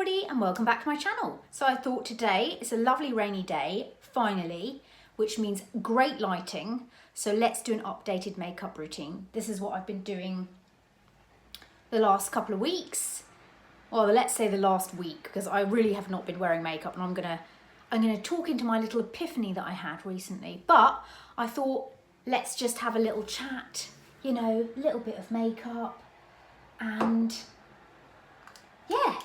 everybody and welcome back to my channel. So I thought today it's a lovely rainy day, finally, which means great lighting. So let's do an updated makeup routine. This is what I've been doing the last couple of weeks. Well, let's say the last week, because I really have not been wearing makeup, and I'm gonna talk into my little epiphany that I had recently. But I thought, let's just have a little chat, you know, a little bit of makeup, and yeah,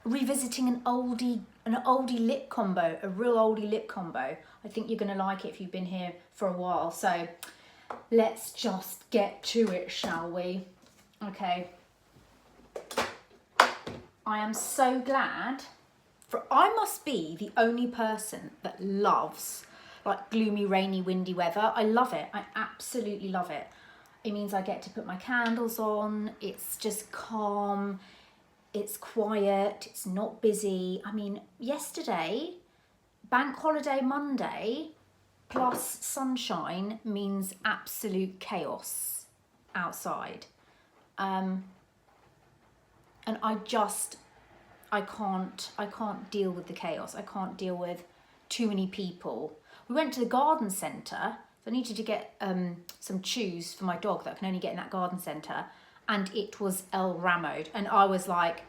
revisiting an oldie lip combo, a real oldie lip combo. I think you're gonna like it if you've been here for a while. So let's just get to it, shall we? Okay. I am so glad, I must be the only person that loves like gloomy, rainy, windy weather. I love it. I absolutely love it. It means I get to put my candles on. It's just calm. It's quiet. It's not busy. I mean, yesterday, bank holiday Monday plus sunshine means absolute chaos outside. And I can't deal with the chaos. I can't deal with too many people. We went to the garden centre. So I needed to get some chews for my dog that I can only get in that garden centre. And it was El Ramoed. And I was like,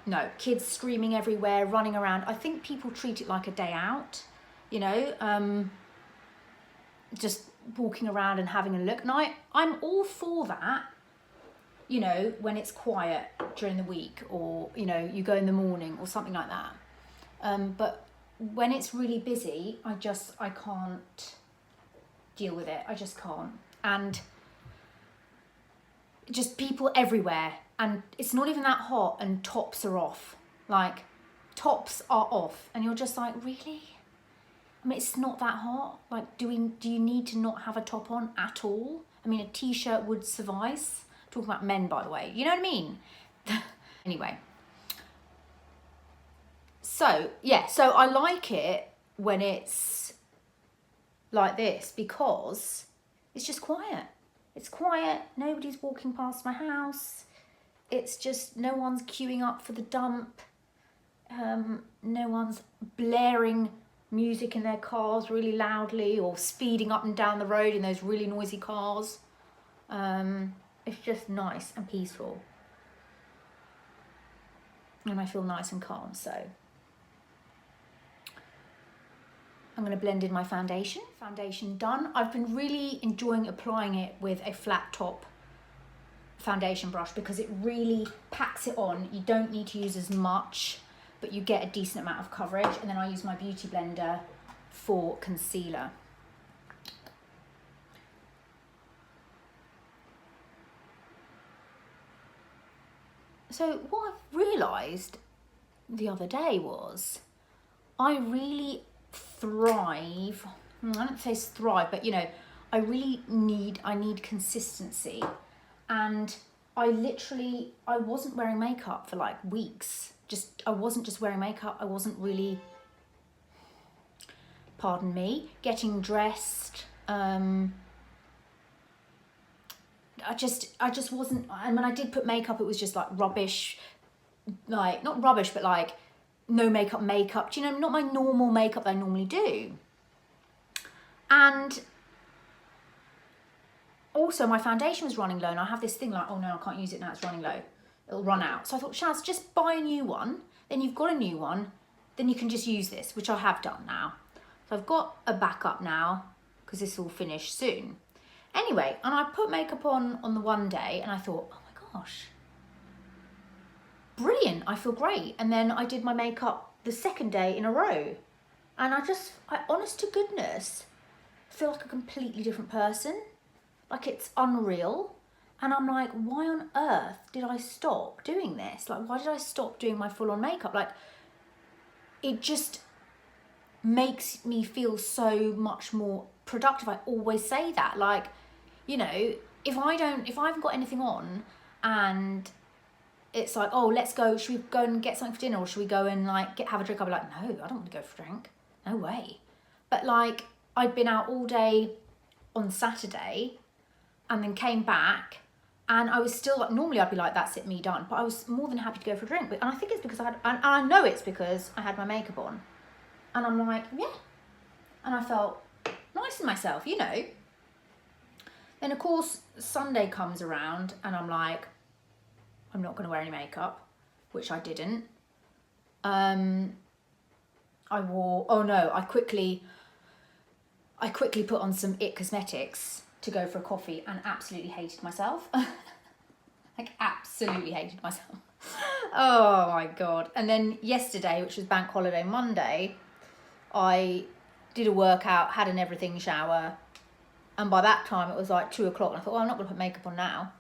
no, kids screaming everywhere, running around. I think people treat it like a day out, you know, just walking around and having a look. And I'm all for that, you know, when it's quiet during the week, or, you know, you go in the morning or something like that. But when it's really busy, I can't deal with it. I just can't. And just people everywhere. And it's not even that hot and tops are off. Like, tops are off. And you're just like, really? I mean, it's not that hot. Like, do you need to not have a top on at all? I mean, a t-shirt would suffice. I'm talking about men, by the way. You know what I mean? Anyway. So, yeah. So I like it when it's like this because it's just quiet. It's quiet. Nobody's walking past my house. It's just, no one's queuing up for the dump. No one's blaring music in their cars really loudly or speeding up and down the road in those really noisy cars. It's just nice and peaceful. And I feel nice and calm, so. I'm going to blend in my foundation. Foundation done. I've been really enjoying applying it with a flat top foundation brush because it really packs it on. You don't need to use as much, but you get a decent amount of coverage. And then I use my beauty blender for concealer. So what I've realised the other day was I really thrive, I don't say thrive, but you know, I need consistency. And I wasn't wearing makeup for like weeks. I wasn't just wearing makeup. I wasn't really, pardon me, getting dressed. I just wasn't, and when I did put makeup, it was just like rubbish, like, not rubbish, but like no makeup, do you know, not my normal makeup that I normally do. And also my foundation was running low, and I have this thing like, oh no, I can't use it now, it's running low. It'll run out. So I thought, Shaz, just buy a new one. Then you've got a new one. Then you can just use this, which I have done now. So I've got a backup now because this will finish soon. Anyway, and I put makeup on the one day and I thought, oh my gosh, brilliant, I feel great. And then I did my makeup the second day in a row. And I honest to goodness, feel like a completely different person. Like, it's unreal. And I'm like, why on earth did I stop doing this? Like, why did I stop doing my full-on makeup? Like, it just makes me feel so much more productive. I always say that. Like, you know, if I haven't got anything on and it's like, oh, let's go, should we go and get something for dinner, or should we go and like have a drink? I'll be like, no, I don't want to go for a drink. No way. But like, I'd been out all day on Saturday and then came back And I was still like, normally I'd be like, that's it, me done. But I was more than happy to go for a drink. And I think it's because and I know it's because I had my makeup on. And I'm like, yeah. And I felt nice in myself, you know. Then of course, Sunday comes around and I'm like, I'm not gonna wear any makeup, which I didn't. I quickly put on some IT Cosmetics to go for a coffee and absolutely hated myself. Like absolutely hated myself. Oh my God. And then yesterday, which was bank holiday Monday, I did a workout, had an everything shower. And by that time it was like 2 o'clock. And I thought, well, I'm not gonna put makeup on now.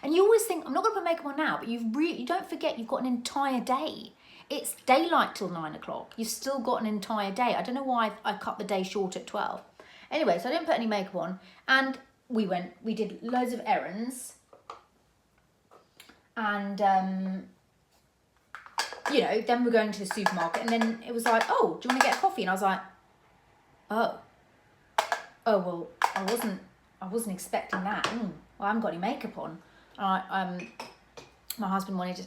And you always think, I'm not gonna put makeup on now, but you don't forget you've got an entire day. It's daylight till 9 o'clock. You've still got an entire day. I don't know why I cut the day short at 12. Anyway, so I didn't put any makeup on. And we did loads of errands. And, you know, then we're going to the supermarket. And then it was like, oh, do you want to get a coffee? And I was like, oh, well, I wasn't expecting that. Well, I haven't got any makeup on. My husband wanted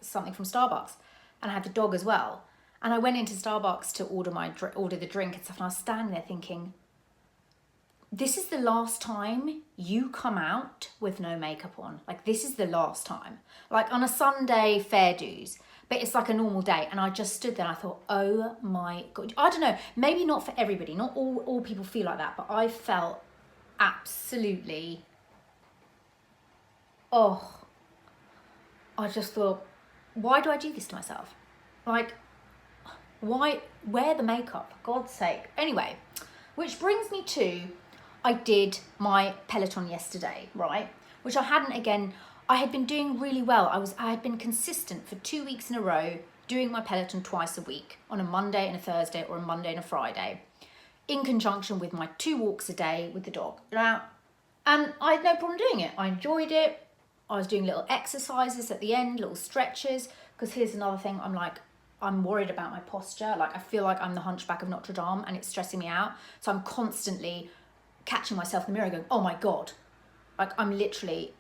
something from Starbucks. And I had the dog as well. And I went into Starbucks to order the drink and stuff. And I was standing there thinking, this is the last time you come out with no makeup on. Like, this is the last time. Like, on a Sunday, fair dues. But it's like a normal day. And I just stood there and I thought, oh my God. I don't know, maybe not for everybody. Not all people feel like that. But I felt absolutely, I just thought, why do I do this to myself? Like, why wear the makeup, for God's sake? Anyway, which brings me to, I did my Pelaton yesterday, right? Which I hadn't, again, I had been doing really well. I had been consistent for 2 weeks in a row, doing my Pelaton twice a week, on a Monday and a Thursday, or a Monday and a Friday, in conjunction with my 2 walks a day with the dog. Now, and I had no problem doing it. I enjoyed it. I was doing little exercises at the end, little stretches, because here's another thing, I'm worried about my posture. Like, I feel like I'm the Hunchback of Notre Dame and it's stressing me out. So I'm constantly catching myself in the mirror going, oh my God. Like, I'm literally,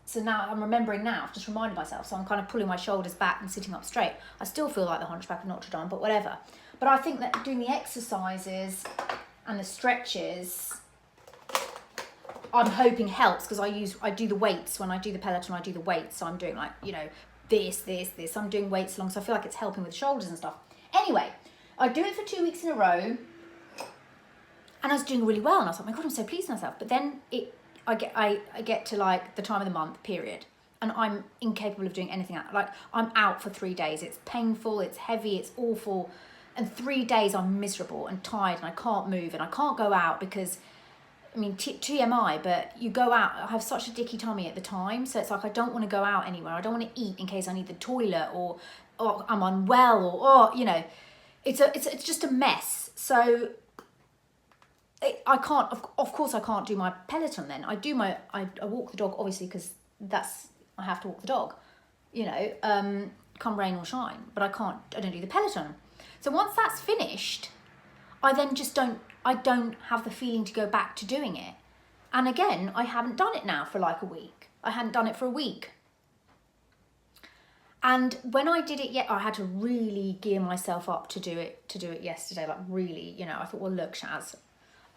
so now I'm remembering now, I've just reminded myself. So I'm kind of pulling my shoulders back and sitting up straight. I still feel like the Hunchback of Notre Dame, but whatever. But I think that doing the exercises and the stretches, I'm hoping helps, because I do the weights. When I do the Pelaton, I do the weights. So I'm doing, like, you know, this. I'm doing weights along, so I feel like it's helping with shoulders and stuff. Anyway, I do it for 2 weeks in a row, and I was doing really well, and I was like, my God, I'm so pleased with myself. But then I get to like the time of the month period, and I'm incapable of doing anything else. Like, I'm out for 3 days. It's painful, it's heavy, it's awful, and 3 days I'm miserable and tired, and I can't move, and I can't go out because, I mean, TMI, but you go out, I have such a dicky tummy at the time, so it's like I don't want to go out anywhere. I don't want to eat in case I need the toilet, or I'm unwell, or you know, it's just a mess. So I can't, of course I can't do my Pelaton then. I walk the dog, obviously, because I have to walk the dog, you know, come rain or shine, but I don't do the Pelaton. So once that's finished, I then just don't have the feeling to go back to doing it. And again, I haven't done it now for like a week. I hadn't done it for a week. And when I did it, I had to really gear myself up to do it yesterday. Like, really, you know, I thought, well, look, Shaz,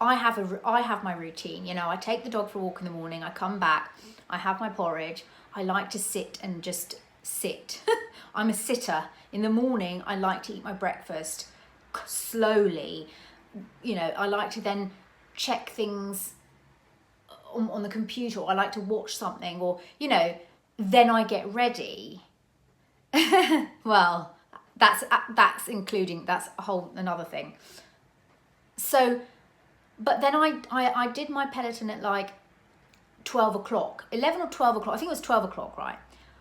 I have my routine. You know, I take the dog for a walk in the morning. I come back. I have my porridge. I like to sit and just sit. I'm a sitter. In the morning, I like to eat my breakfast slowly. You know, I like to then check things on the computer, or I like to watch something, or, you know, then I get ready. Well, that's a whole another thing. So, but then I did my Pelaton at like 12 o'clock, 11 or 12 o'clock. I think it was 12 o'clock, right?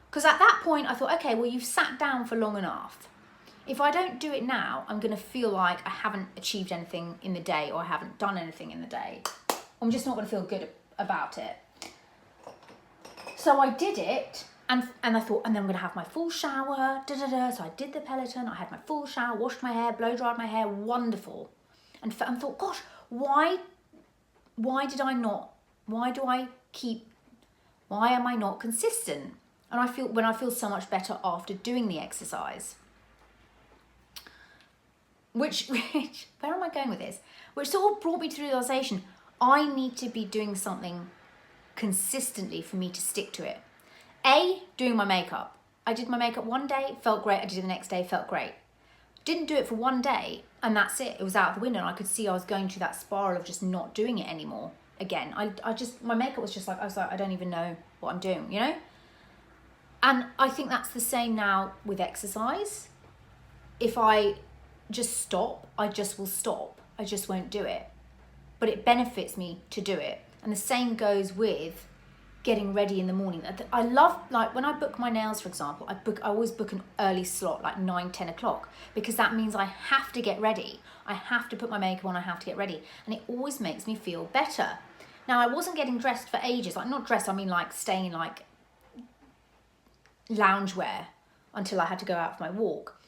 Because at that point I thought, okay, well, you've sat down for long enough. If I don't do it now, I'm going to feel like I haven't achieved anything in the day, or I haven't done anything in the day. I'm just not going to feel good about it. So I did it, and I thought, and then I'm going to have my full shower, So I did the Pelaton, I had my full shower, washed my hair, blow dried my hair, wonderful. And thought, gosh, why do I keep Why am I not consistent? And when I feel so much better after doing the exercise. Which where am I going with this? Which sort of brought me to the realization, I need to be doing something consistently for me to stick to it. Doing my makeup. I did my makeup one day, felt great. I did it the next day, felt great. Didn't do it for one day, and that's it. It was out the window, and I could see I was going through that spiral of just not doing it anymore. Again, my makeup was just like, I was like, I don't even know what I'm doing, you know? And I think that's the same now with exercise. If I just stop, I just will stop. I just won't do it. But it benefits me to do it. And the same goes with getting ready in the morning. I love, like when I book my nails, for example, I always book an early slot, like 9-10 o'clock, because that means I have to get ready. I have to put my makeup on, I have to get ready. And it always makes me feel better. Now, I wasn't getting dressed for ages, like not dressed, I mean like staying in like loungewear until I had to go out for my walk.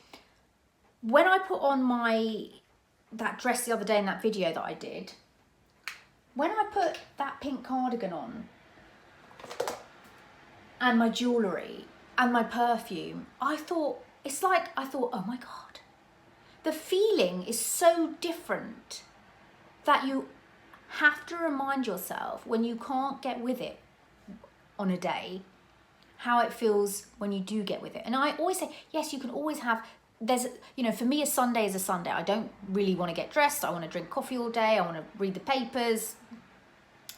When I put on that dress the other day in that video that I did, when I put that pink cardigan on and my jewellery and my perfume, I thought, oh my God, the feeling is so different that you have to remind yourself when you can't get with it on a day, how it feels when you do get with it. And I always say, yes, you can always have, for me, a Sunday is a Sunday. I don't really want to get dressed. I want to drink coffee all day. I want to read the papers,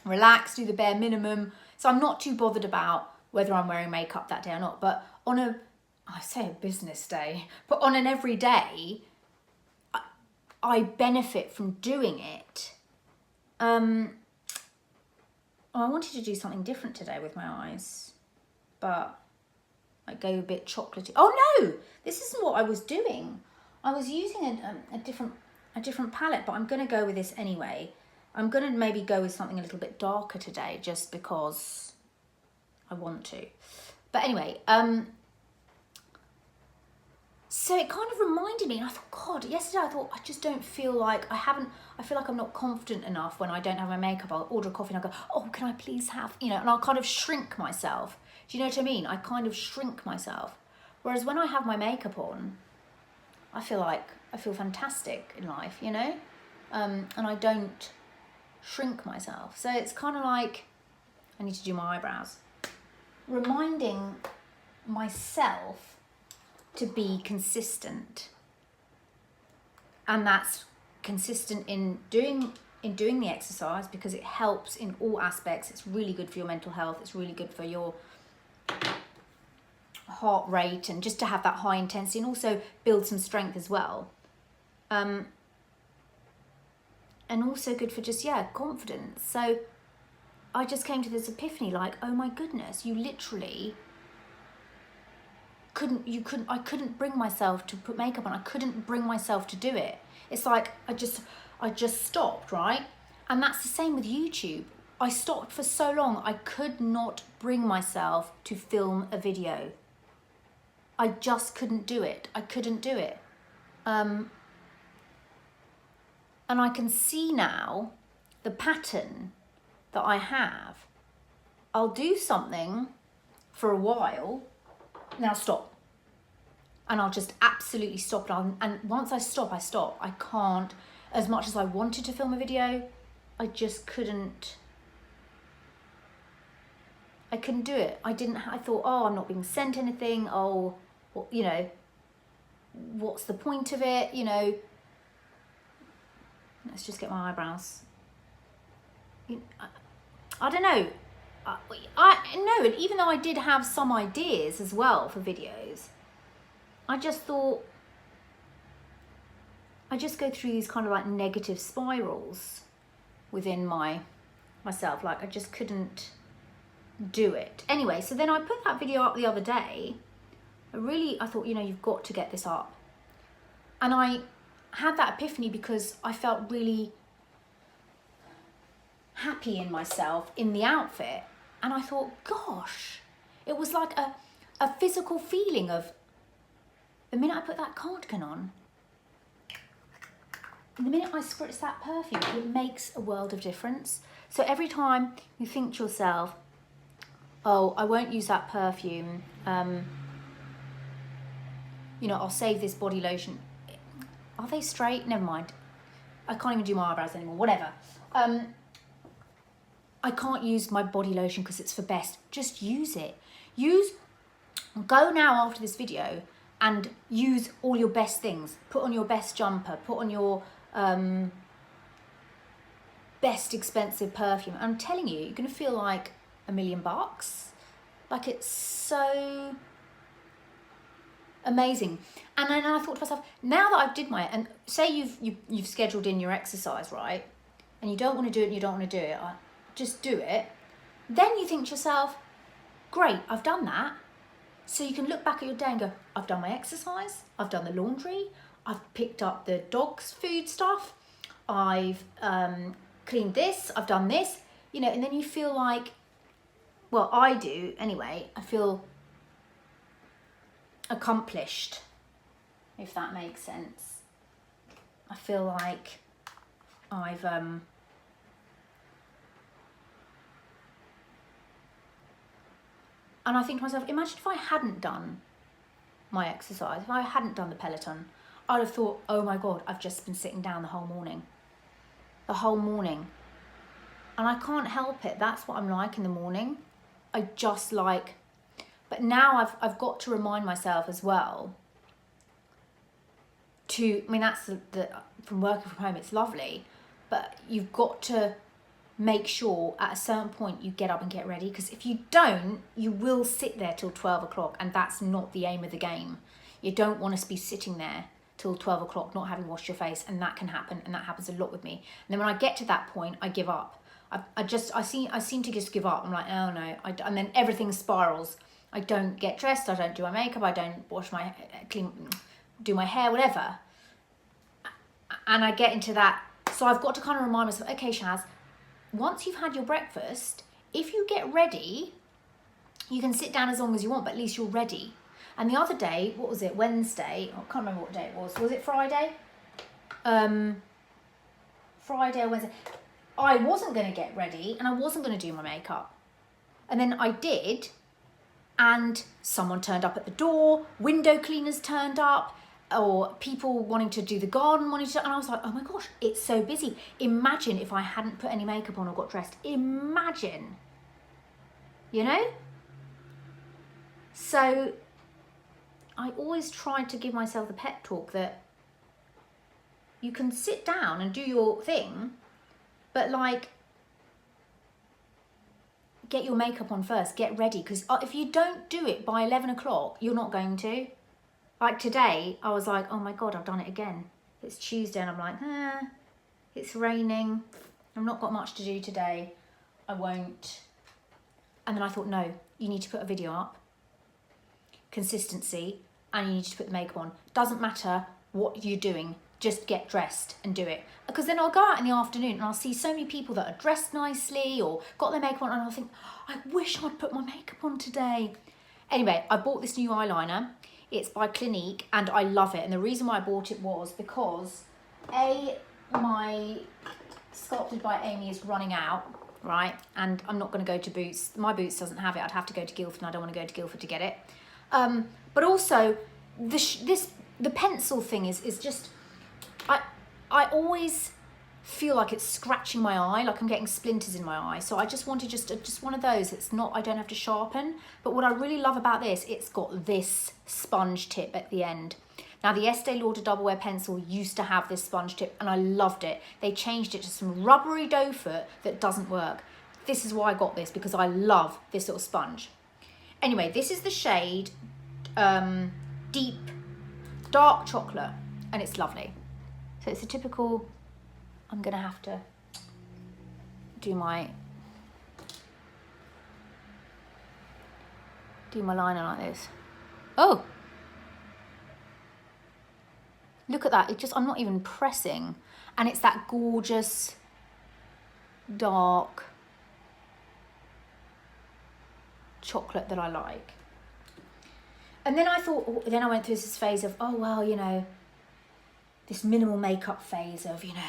relax, do the bare minimum. So I'm not too bothered about whether I'm wearing makeup that day or not. But I say a business day, but on an everyday, I benefit from doing it. I wanted to do something different today with my eyes, but I go a bit chocolatey. Oh no, this isn't what I was doing. I was using a different palette, but I'm going to go with this anyway. I'm going to maybe go with something a little bit darker today, just because I want to. But anyway, so it kind of reminded me, and I thought, God, yesterday I thought, I just don't feel like I feel like I'm not confident enough when I don't have my makeup. I'll order a coffee and I'll go, oh, can I please have, and I'll kind of shrink myself. Do you know what I mean? I kind of shrink myself. Whereas when I have my makeup on, I feel fantastic in life, and I don't shrink myself. So it's kind of like, I need to do my eyebrows. Reminding myself to be consistent, and that's consistent in doing the exercise, because it helps in all aspects. It's really good for your mental health. It's really good for your heart rate, and just to have that high intensity, and also build some strength as well. And also good for just, confidence. So I just came to this epiphany, like, oh my goodness, you literally I couldn't bring myself to put makeup on. I couldn't bring myself to do it. It's like I just stopped, right? And that's the same with YouTube. I stopped for so long. I could not bring myself to film a video. I just couldn't do it. I couldn't do it. And I can see now the pattern that I have. I'll do something for a while, and then I'll stop. And I'll just absolutely stop. And once I stop, I stop. I can't, as much as I wanted to film a video, I just couldn't. I couldn't do it. I thought, oh, I'm not being sent anything. Oh, well, what's the point of it? Let's just get my eyebrows. I don't know. And even though I did have some ideas as well for videos, I just thought, I just go through these kind of like negative spirals within myself. Like I just couldn't do it. Anyway, so then I put that video up the other day. I thought, you've got to get this up. And I had that epiphany because I felt really happy in myself in the outfit. And I thought, gosh, it was like a physical feeling of the minute I put that cardigan on, the minute I spritz that perfume, it makes a world of difference. So every time you think to yourself, oh, I won't use that perfume. You know, I'll save this body lotion. Are they straight? Never mind. I can't even do my eyebrows anymore, whatever. I can't use my body lotion because it's for best. Just use it. Go now after this video and use all your best things. Put on your best jumper, put on your best expensive perfume. I'm telling you, you're gonna feel like $1,000,000. Like, it's so amazing. And then I thought to myself, now that I've did my, and say you've scheduled in your exercise, right? And you don't want to do it and you don't want to do it, just do it. Then you think to yourself, great, I've done that. So you can look back at your day and go, I've done my exercise, I've done the laundry, I've picked up the dog's food stuff, I've cleaned this, I've done this, you know, and then you feel like, well, I do anyway, I feel accomplished, if that makes sense. I feel like I've and I think to myself, imagine if I hadn't done my exercise, if I hadn't done the Pelaton, I'd have thought, oh my God, I've just been sitting down the whole morning. The whole morning. And I can't help it. That's what I'm like in the morning. I just like, but now I've got to remind myself as well to, I mean, that's the from working from home, it's lovely, but you've got to make sure at a certain point you get up and get ready, because if you don't, you will sit there till 12 o'clock, and that's not the aim of the game. You don't want to be sitting there till 12 o'clock not having washed your face, and that can happen, and that happens a lot with me. And then when I get to that point, I give up. I seem to just give up. I'm like, oh no, and then everything spirals. I don't get dressed, I don't do my makeup, I don't wash my, do my hair, whatever. And I get into that. So I've got to kind of remind myself, okay, Shaz, once you've had your breakfast, if you get ready, you can sit down as long as you want, but at least you're ready. And the other day, what was it, Wednesday? I can't remember what day it was. Was it Friday? Friday or Wednesday. I wasn't going to get ready and I wasn't going to do my makeup. And then I did, and someone turned up at the door, window cleaners turned up, or people wanting to do the garden, and I was like, oh my gosh, it's so busy. Imagine if I hadn't put any makeup on or got dressed. Imagine, you know? So I always try to give myself the pep talk that you can sit down and do your thing, but like, get your makeup on first, get ready, because if you don't do it by 11 o'clock, you're not going to. Like today, I was like, oh my God, I've done it again. It's Tuesday and I'm like, it's raining. I've not got much to do today. I won't. And then I thought, no, you need to put a video up. Consistency, and you need to put the makeup on. Doesn't matter what you're doing, just get dressed and do it. Because then I'll go out in the afternoon and I'll see so many people that are dressed nicely or got their makeup on, and I'll think, I wish I'd put my makeup on today. Anyway, I bought this new eyeliner. It's by Clinique and I love it. And the reason why I bought it was because my Sculpted by Amy is running out, right? And I'm not going to go to Boots. My Boots doesn't have it. I'd have to go to Guildford, and I don't want to go to Guildford to get it. But also, the pencil thing is just, I always feel like it's scratching my eye, like I'm getting splinters in my eye. So I just wanted just one of those. It's not, I don't have to sharpen. But what I really love about this, it's got this sponge tip at the end. Now the Estee Lauder Double Wear pencil used to have this sponge tip and I loved it. They changed it to some rubbery dough foot that doesn't work. This is why I got this, because I love this little sponge. Anyway, this is the shade Deep Dark Chocolate, and it's lovely. So it's a typical, I'm gonna have to do my liner like this. Oh, look at that. It just, I'm not even pressing, and it's that gorgeous dark chocolate that I like. And then I thought, then I went through this phase of, oh well, you know, this minimal makeup phase of, you know,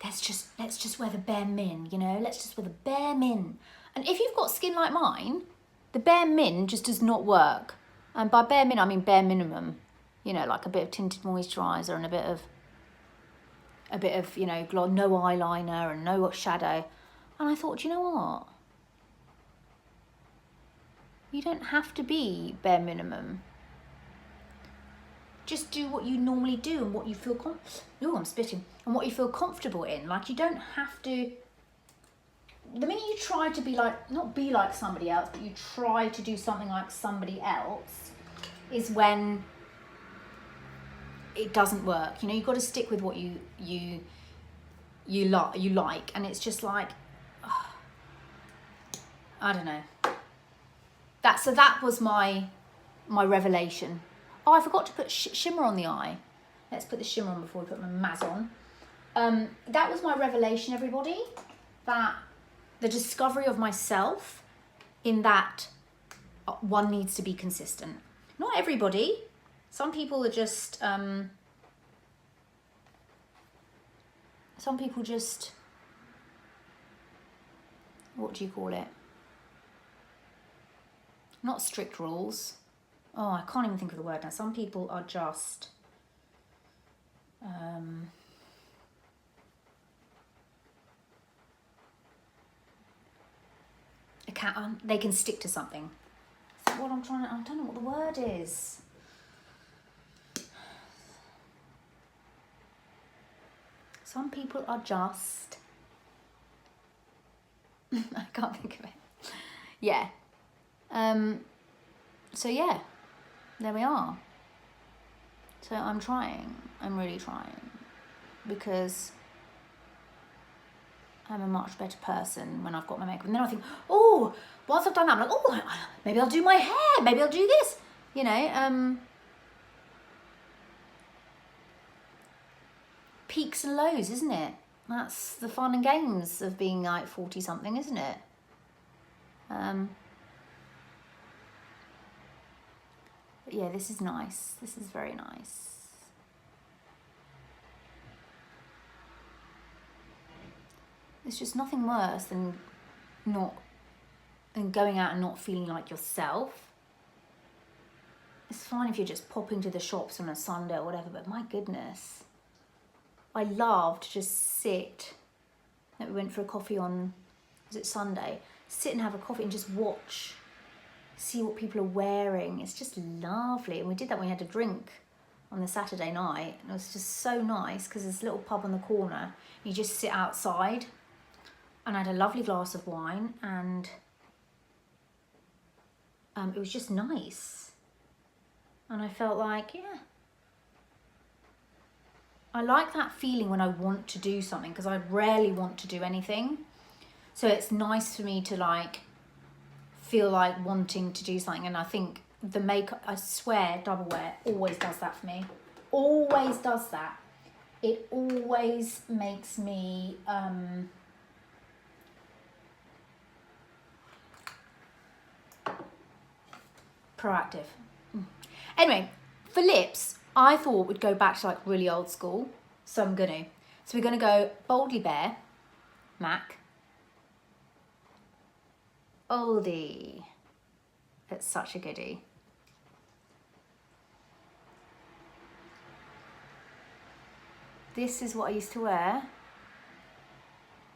let's just wear the bare min, you know, let's just wear the bare min. And if you've got skin like mine, The bare min just does not work. And by bare min, I mean bare minimum. You know, like a bit of tinted moisturiser and a bit of, you know, no eyeliner and no shadow. And I thought, you know what? You don't have to be bare minimum. Just do what you normally do and what you feel I'm spitting. And what you feel comfortable in. Like, you don't have to. The minute you try to be like, not be like somebody else, but you try to do something like somebody else, is when it doesn't work. You know, you've got to stick with what you like, and it's just like, oh, I don't know. So that was my revelation. Oh, I forgot to put shimmer on the eye. Let's put the shimmer on before we put my Maz on. That was my revelation, everybody. That the discovery of myself in that one needs to be consistent. Not everybody. Some people are just, what do you call it? Not strict rules. Oh, I can't even think of the word now. Some people are just, they can stick to something. Is that what I don't know what the word is. Some people are just, I can't think of it. Yeah. So yeah, there we are. So I'm really trying, because I'm a much better person when I've got my makeup. And then I think, oh, once I've done that, I'm like, oh, maybe I'll do my hair, maybe I'll do this, you know. Peaks and lows, isn't it? That's the fun and games of being like 40 something, isn't it? But yeah, this is nice. This is very nice. It's just nothing worse than going out and not feeling like yourself. It's fine if you're just popping to the shops on a Sunday or whatever, but my goodness, I love to just sit. We went for a coffee on, was it Sunday? Sit and have a coffee and just watch, see what people are wearing. It's just lovely. And we did that when we had a drink on the Saturday night. And it was just so nice because there's a little pub on the corner. You just sit outside. And I had a lovely glass of wine, and it was just nice. And I felt like, yeah, I like that feeling when I want to do something, because I rarely want to do anything. So it's nice for me to like feel like wanting to do something. And I think the makeup, I swear, double wear always does that for me. Always does that. It always makes me proactive. Anyway, for lips, I thought we'd go back to like really old school. So I'm gonna. So we're gonna go Boldly Bare, MAC. Oldie. It's such a goodie. This is what I used to wear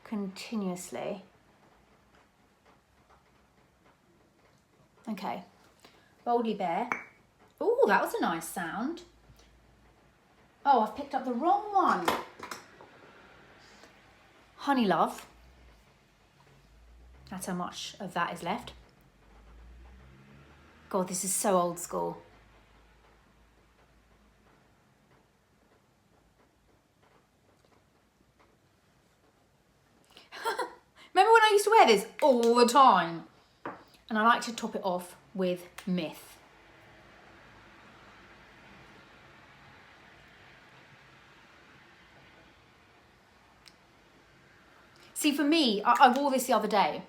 continuously. Okay, Boldly Bare. Oh, that was a nice sound. Oh, I've picked up the wrong one. Honey Love. That's how much of that is left. God, this is so old school. Remember when I used to wear this all the time? And I like to top it off with Myth. See, for me, I wore this the other day,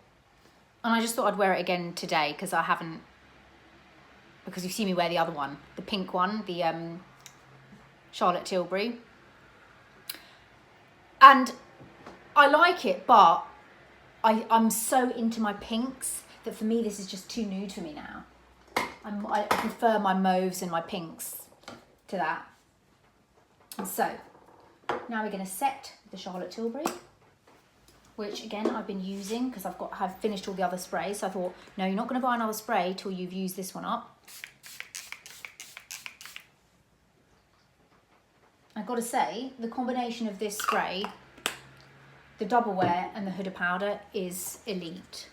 and I just thought I'd wear it again today because I haven't, because you've seen me wear the other one, the pink one, the Charlotte Tilbury. And I like it, but I'm so into my pinks. that for me, this is just too nude for me now. I prefer my mauves and my pinks to that. And so, now we're going to set the Charlotte Tilbury, which again I've been using because I've finished all the other sprays. So I thought, no, you're not going to buy another spray till you've used this one up. I've got to say, the combination of this spray, the double wear and the Huda powder is elite.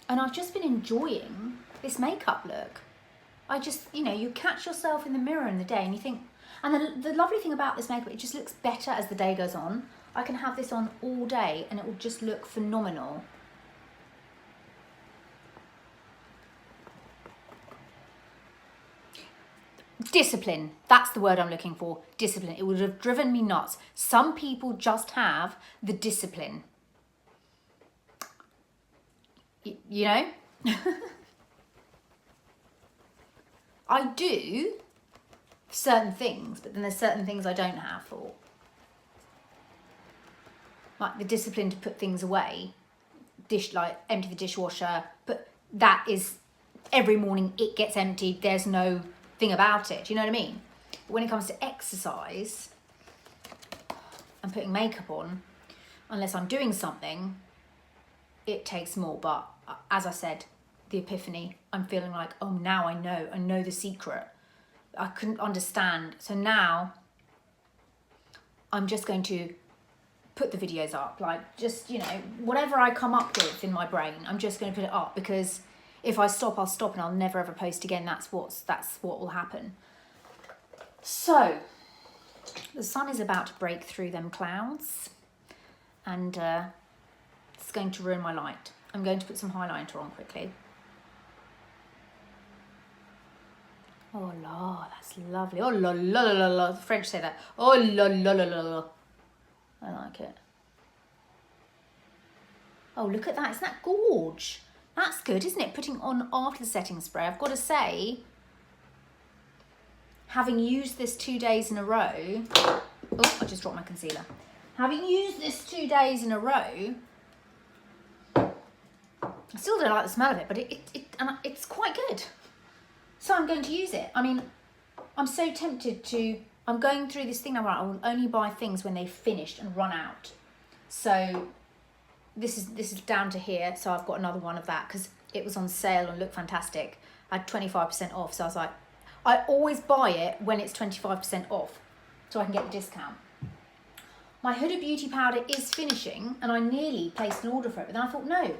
And I've just been enjoying this makeup look. I just, you know, you catch yourself in the mirror in the day and you think, and the lovely thing about this makeup, it just looks better as the day goes on. I can have this on all day and it will just look phenomenal. Discipline, that's the word I'm looking for, discipline. It would have driven me nuts. Some people just have the discipline. You know? I do certain things, but then there's certain things I don't have for. Like the discipline to put things away, like empty the dishwasher, but that is every morning it gets emptied, there's no thing about it, do you know what I mean? But when it comes to exercise and putting makeup on, unless I'm doing something, it takes more. But as I said, the epiphany, I'm feeling like, oh, now I know the secret. I couldn't understand. So now I'm just going to put the videos up, like just, you know, whatever I come up with in my brain, I'm just going to put it up, because if I stop, I'll stop and I'll never ever post again. That's what will happen. So the sun is about to break through them clouds and it's going to ruin my light. I'm going to put some highlighter on quickly. Oh la, that's lovely. Oh la la la la la. The French say that. Oh la la la la la. I like it. Oh, look at that. Isn't that gorge? That's good, isn't it? Putting on after the setting spray. I've got to say, having used this 2 days in a row. Oh, I just dropped my concealer. Having used this 2 days in a row, I still don't like the smell of it, but it's quite good. So I'm going to use it. I mean, I'm so tempted to, I'm going through this thing now where I will only buy things when they've finished and run out. So this is down to here. So I've got another one of that because it was on sale and looked fantastic. I had 25% off. So I was like, I always buy it when it's 25% off so I can get the discount. My Huda Beauty powder is finishing and I nearly placed an order for it. But then I thought, no,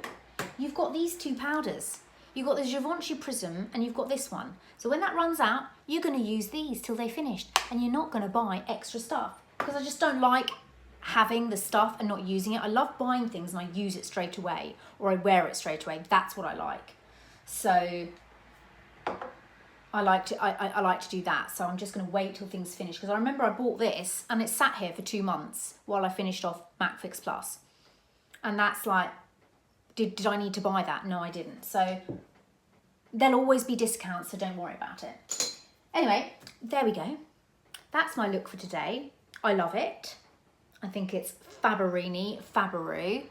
you've got these two powders. You've got the Givenchy Prism and you've got this one. So when that runs out, you're going to use these till they finished and you're not going to buy extra stuff, because I just don't like having the stuff and not using it. I love buying things and I use it straight away, or I wear it straight away. That's what I like. So I like to do that. So I'm just going to wait till things finish, because I remember I bought this and it sat here for 2 months while I finished off MAC Fix Plus. And that's like, did I need to buy that? No, I didn't. So there'll always be discounts, so don't worry about it. Anyway, there we go. That's my look for today. I love it. I think it's Faberini, Faberoo.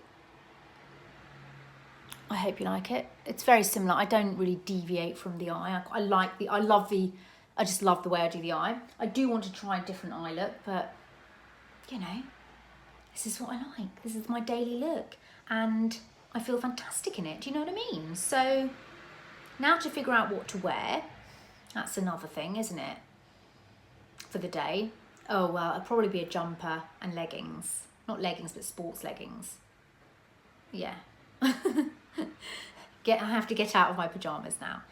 I hope you like it. It's very similar. I don't really deviate from the eye. I just love the way I do the eye. I do want to try a different eye look, but you know, this is what I like. This is my daily look. And I feel fantastic in it. Do you know what I mean? So now to figure out what to wear. That's another thing, isn't it? For the day. Oh, well, it'll probably be a jumper and leggings. Not leggings, but sports leggings. Yeah. I have to get out of my pajamas now.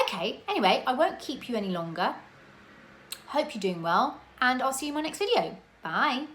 Okay, anyway, I won't keep you any longer. Hope you're doing well, and I'll see you in my next video. Bye.